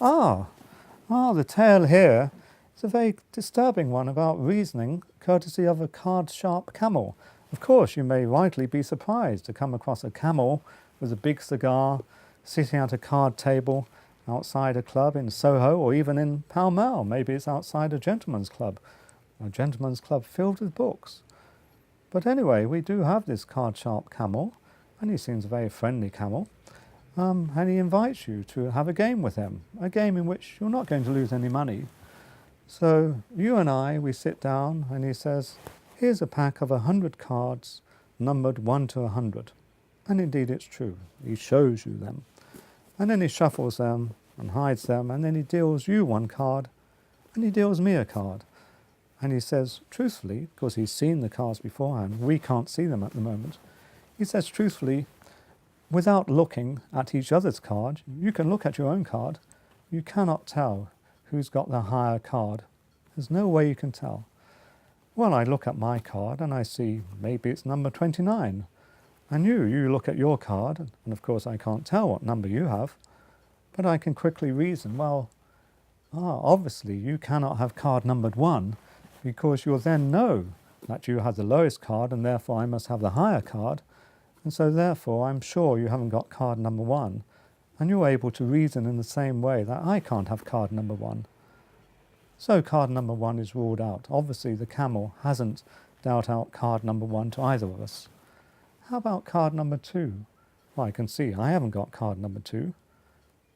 Ah, the tale here is a very disturbing one about reasoning, courtesy of a card-sharp camel. Of course, you may rightly be surprised to come across a camel with a big cigar, sitting at a card table outside a club in Soho or even in Pall Mall. Maybe it's outside a gentleman's club filled with books. But anyway, we do have this card-sharp camel, and he seems a very friendly camel. And he invites you to have a game with him, a game in which you're not going to lose any money. So you and I, we sit down and he says, here's a pack of 100 cards numbered 1 to 100. And indeed it's true, he shows you them. And then he shuffles them and hides them, and then he deals you one card and he deals me a card. And he says, truthfully, because he's seen the cards beforehand, we can't see them at the moment, he says truthfully, without looking at each other's card, you can look at your own card, you cannot tell who's got the higher card. There's no way you can tell. Well, I look at my card and I see maybe it's number 29. And you look at your card, and of course I can't tell what number you have, but I can quickly reason, well, obviously you cannot have card numbered 1, because you'll then know that you have the lowest card and therefore I must have the higher card. And so therefore I'm sure you haven't got card number 1, and you're able to reason in the same way that I can't have card number 1. So card number 1 is ruled out. Obviously the camel hasn't dealt out card number 1 to either of us. How about card number 2? Well, I can see I haven't got card number 2.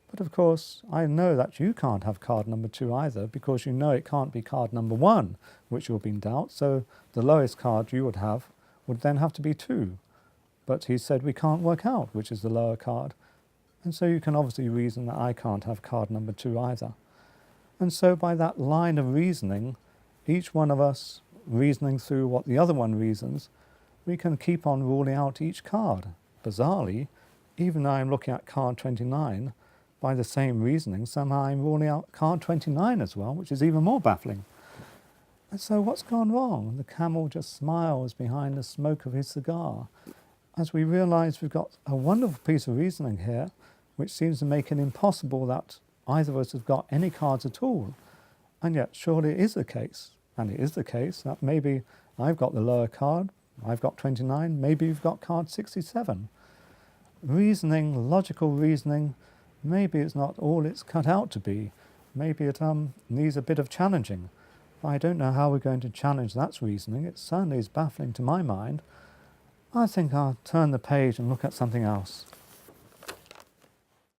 But of course I know that you can't have card number 2 either, because you know it can't be card number 1 which you're being dealt, so the lowest card you would then have to be 2. But he said we can't work out which is the lower card. And so you can obviously reason that I can't have card number 2 either. And so by that line of reasoning, each one of us reasoning through what the other one reasons, we can keep on ruling out each card. Bizarrely, even though I'm looking at card 29, by the same reasoning, somehow I'm ruling out card 29 as well, which is even more baffling. And so what's gone wrong? The camel just smiles behind the smoke of his cigar, as we realise we've got a wonderful piece of reasoning here, which seems to make it impossible that either of us have got any cards at all. And yet surely it is the case, and it is the case that maybe I've got the lower card, I've got 29, maybe you've got card 67. Reasoning, logical reasoning, maybe it's not all it's cut out to be. Maybe it needs a bit of challenging. I don't know how we're going to challenge that reasoning. It certainly is baffling to my mind. I think I'll turn the page and look at something else.